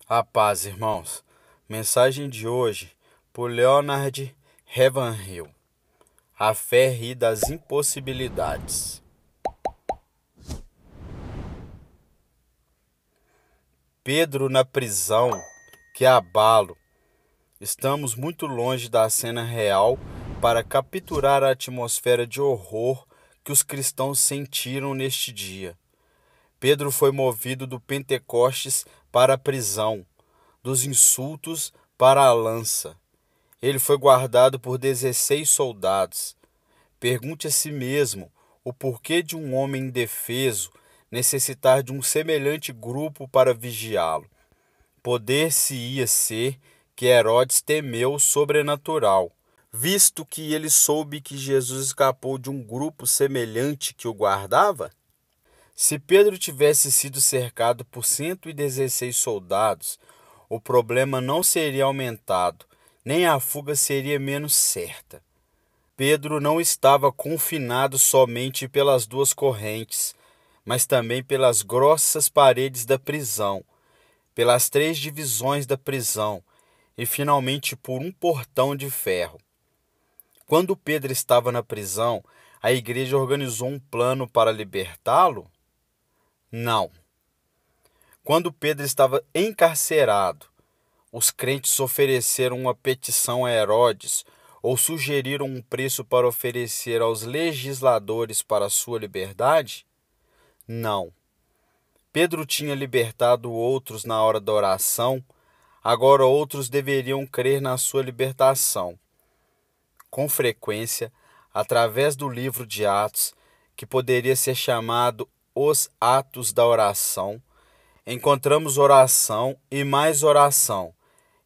A paz, irmãos. Mensagem de hoje por Leonard Ravenhill. A fé ri das impossibilidades. Pedro na prisão, que abalo. Estamos muito longe da cena real para capturar a atmosfera de horror que os cristãos sentiram neste dia. Pedro foi movido do Pentecostes para a prisão, dos insultos para a lança. Ele foi guardado por 16 soldados. Pergunte a si mesmo o porquê de um homem indefeso necessitar de um semelhante grupo para vigiá-lo. Poder-se-ia ser que Herodes temeu o sobrenatural, visto que ele soube que Jesus escapou de um grupo semelhante que o guardava? Se Pedro tivesse sido cercado por 116 soldados, o problema não seria aumentado, nem a fuga seria menos certa. Pedro não estava confinado somente pelas duas correntes, mas também pelas grossas paredes da prisão, pelas 3 divisões da prisão e, finalmente, por um portão de ferro. Quando Pedro estava na prisão, a igreja organizou um plano para libertá-lo? Não. Quando Pedro estava encarcerado, os crentes ofereceram uma petição a Herodes ou sugeriram um preço para oferecer aos legisladores para sua liberdade? Não. Pedro tinha libertado outros na hora da oração, agora outros deveriam crer na sua libertação. Com frequência, através do livro de Atos, que poderia ser chamado Os Atos da Oração, encontramos oração e mais oração.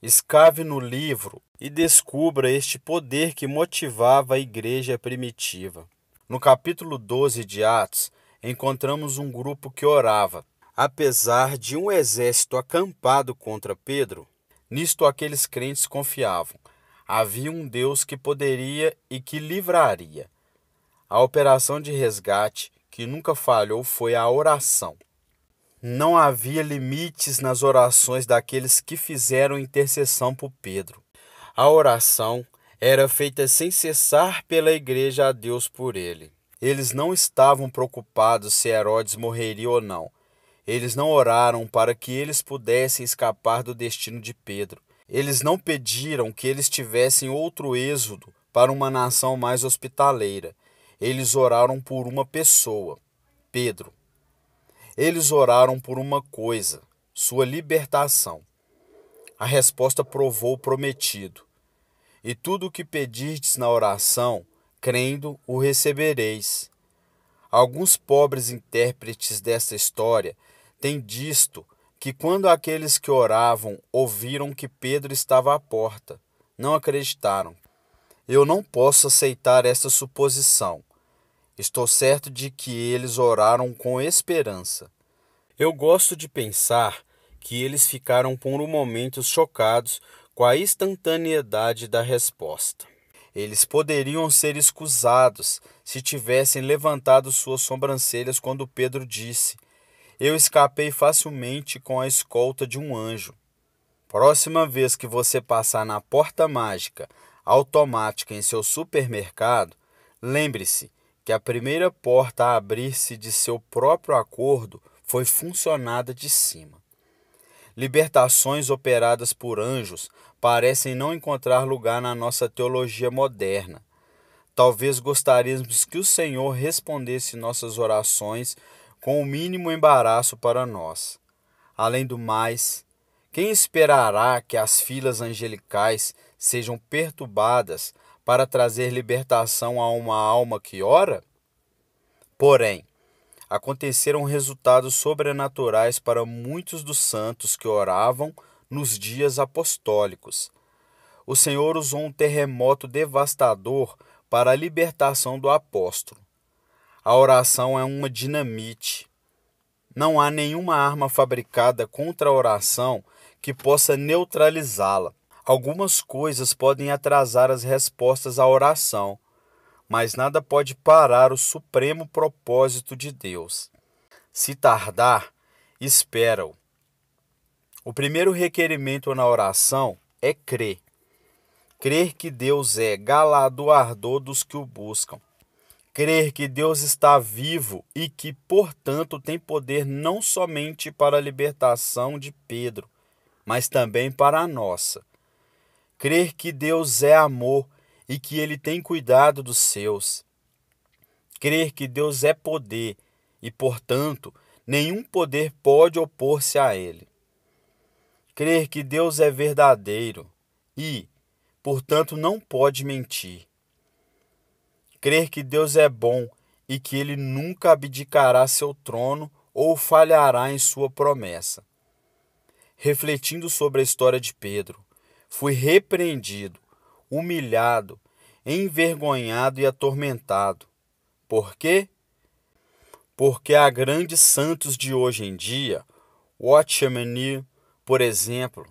Escave no livro e descubra este poder que motivava a igreja primitiva. No capítulo 12 de Atos, encontramos um grupo que orava. Apesar de um exército acampado contra Pedro, nisto aqueles crentes confiavam. Havia um Deus que poderia e que livraria. A operação de resgate que nunca falhou foi a oração. Não havia limites nas orações daqueles que fizeram intercessão por Pedro. A oração era feita sem cessar pela igreja a Deus por ele. Eles não estavam preocupados se Herodes morreria ou não. Eles não oraram para que eles pudessem escapar do destino de Pedro. Eles não pediram que eles tivessem outro êxodo para uma nação mais hospitaleira. Eles oraram por uma pessoa, Pedro. Eles oraram por uma coisa, sua libertação. A resposta provou o prometido. E tudo o que pedirdes na oração, crendo, o recebereis. Alguns pobres intérpretes desta história têm disto que quando aqueles que oravam ouviram que Pedro estava à porta, não acreditaram. Eu não posso aceitar esta suposição. Estou certo de que eles oraram com esperança. Eu gosto de pensar que eles ficaram por um momento chocados com a instantaneidade da resposta. Eles poderiam ser escusados se tivessem levantado suas sobrancelhas quando Pedro disse: Eu escapei facilmente com a escolta de um anjo. Próxima vez que você passar na porta mágica automática em seu supermercado, lembre-se que a primeira porta a abrir-se de seu próprio acordo foi funcionada de cima. Libertações operadas por anjos parecem não encontrar lugar na nossa teologia moderna. Talvez gostaríamos que o Senhor respondesse nossas orações com o mínimo embaraço para nós. Além do mais, quem esperará que as filas angelicais sejam perturbadas para trazer libertação a uma alma que ora? Porém, aconteceram resultados sobrenaturais para muitos dos santos que oravam nos dias apostólicos. O Senhor usou um terremoto devastador para a libertação do apóstolo. A oração é uma dinamite. Não há nenhuma arma fabricada contra a oração que possa neutralizá-la. Algumas coisas podem atrasar as respostas à oração, mas nada pode parar o supremo propósito de Deus. Se tardar, espera-o. O primeiro requerimento na oração é crer. Crer que Deus é galardoador dos que o buscam. Crer que Deus está vivo e que, portanto, tem poder não somente para a libertação de Pedro, mas também para a nossa. Crer que Deus é amor e que Ele tem cuidado dos seus. Crer que Deus é poder e, portanto, nenhum poder pode opor-se a Ele. Crer que Deus é verdadeiro e, portanto, não pode mentir. Crer que Deus é bom e que Ele nunca abdicará seu trono ou falhará em sua promessa. Refletindo sobre a história de Pedro, fui repreendido, humilhado, envergonhado e atormentado. Por quê? Porque há grandes santos de hoje em dia, Watchman Nee, por exemplo,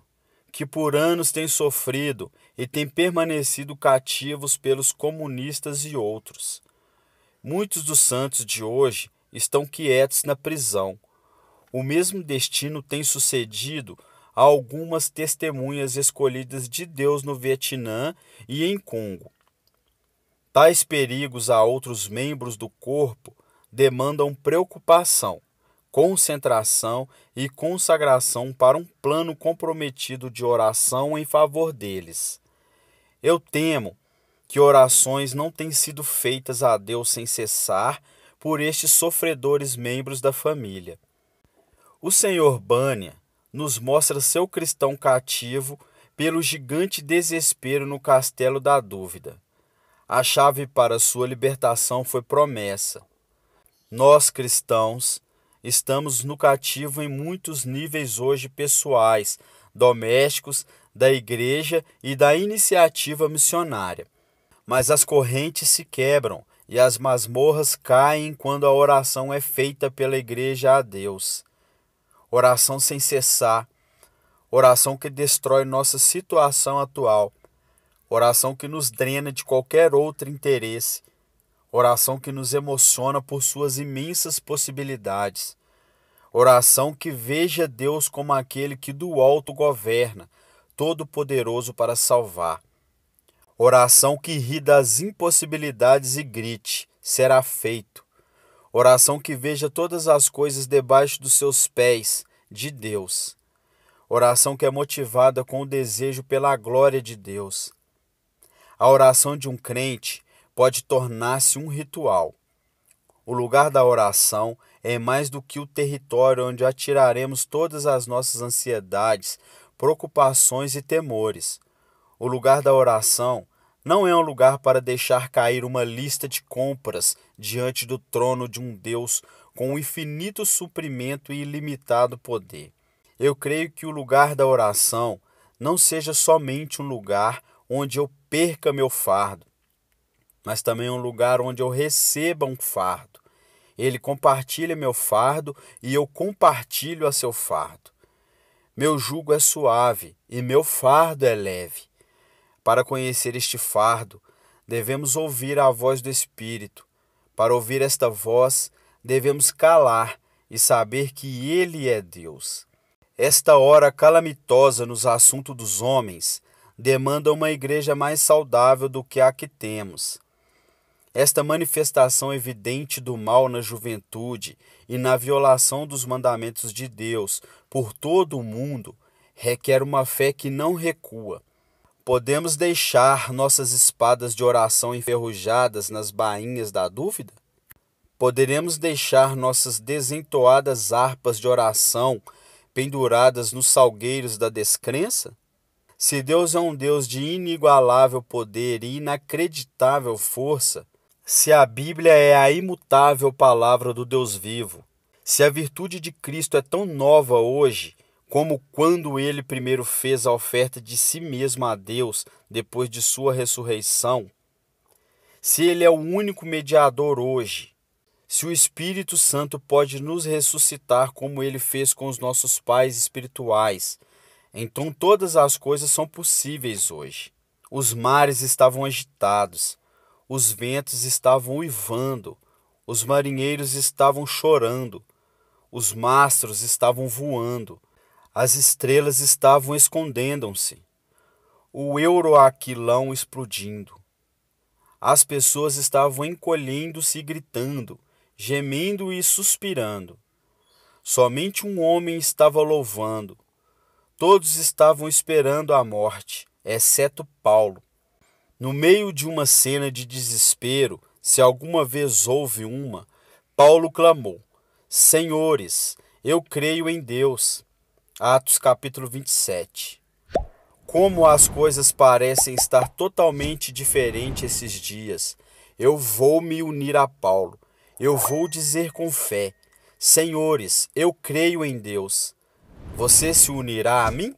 que por anos têm sofrido e têm permanecido cativos pelos comunistas e outros. Muitos dos santos de hoje estão quietos na prisão. O mesmo destino tem sucedido a algumas testemunhas escolhidas de Deus no Vietnã e em Congo. Tais perigos a outros membros do corpo demandam preocupação, concentração e consagração para um plano comprometido de oração em favor deles. Eu temo que orações não têm sido feitas a Deus sem cessar por estes sofredores membros da família. O Sr. Bunyan nos mostra seu cristão cativo pelo gigante desespero no castelo da dúvida. A chave para sua libertação foi promessa. Nós, cristãos, estamos no cativo em muitos níveis hoje pessoais, domésticos, da igreja e da iniciativa missionária. Mas as correntes se quebram e as masmorras caem quando a oração é feita pela igreja a Deus. Oração sem cessar, oração que destrói nossa situação atual, oração que nos drena de qualquer outro interesse, oração que nos emociona por suas imensas possibilidades, oração que veja Deus como aquele que do alto governa, todo-poderoso para salvar. Oração que ri das impossibilidades e grite, será feito. Oração que veja todas as coisas debaixo dos seus pés, de Deus. Oração que é motivada com o desejo pela glória de Deus. A oração de um crente pode tornar-se um ritual. O lugar da oração é mais do que o território onde atiraremos todas as nossas ansiedades, preocupações e temores. O lugar da oração não é um lugar para deixar cair uma lista de compras diante do trono de um Deus com um infinito suprimento e ilimitado poder. Eu creio que o lugar da oração não seja somente um lugar onde eu perca meu fardo, mas também um lugar onde eu receba um fardo. Ele compartilha meu fardo e eu compartilho a seu fardo. Meu jugo é suave e meu fardo é leve. Para conhecer este fardo, devemos ouvir a voz do Espírito. Para ouvir esta voz, devemos calar e saber que Ele é Deus. Esta hora calamitosa nos assuntos dos homens demanda uma igreja mais saudável do que a que temos. Esta manifestação evidente do mal na juventude e na violação dos mandamentos de Deus por todo o mundo requer uma fé que não recua. Podemos deixar nossas espadas de oração enferrujadas nas bainhas da dúvida? Poderemos deixar nossas desentoadas harpas de oração penduradas nos salgueiros da descrença? Se Deus é um Deus de inigualável poder e inacreditável força, se a Bíblia é a imutável palavra do Deus vivo, se a virtude de Cristo é tão nova hoje, como quando ele primeiro fez a oferta de si mesmo a Deus depois de sua ressurreição, se ele é o único mediador hoje, se o Espírito Santo pode nos ressuscitar como ele fez com os nossos pais espirituais, então todas as coisas são possíveis hoje. Os mares estavam agitados, os ventos estavam uivando, os marinheiros estavam chorando, os mastros estavam voando, As estrelas estavam escondendo-se, o euroaquilão explodindo. As pessoas estavam encolhendo-se e gritando, gemendo e suspirando. Somente um homem estava louvando. Todos estavam esperando a morte, exceto Paulo. No meio de uma cena de desespero, se alguma vez houve uma, Paulo clamou: Senhores, eu creio em Deus. Atos capítulo 27. Como as coisas parecem estar totalmente diferentes esses dias, eu vou me unir a Paulo. Eu vou dizer com fé: Senhores, eu creio em Deus. Você se unirá a mim?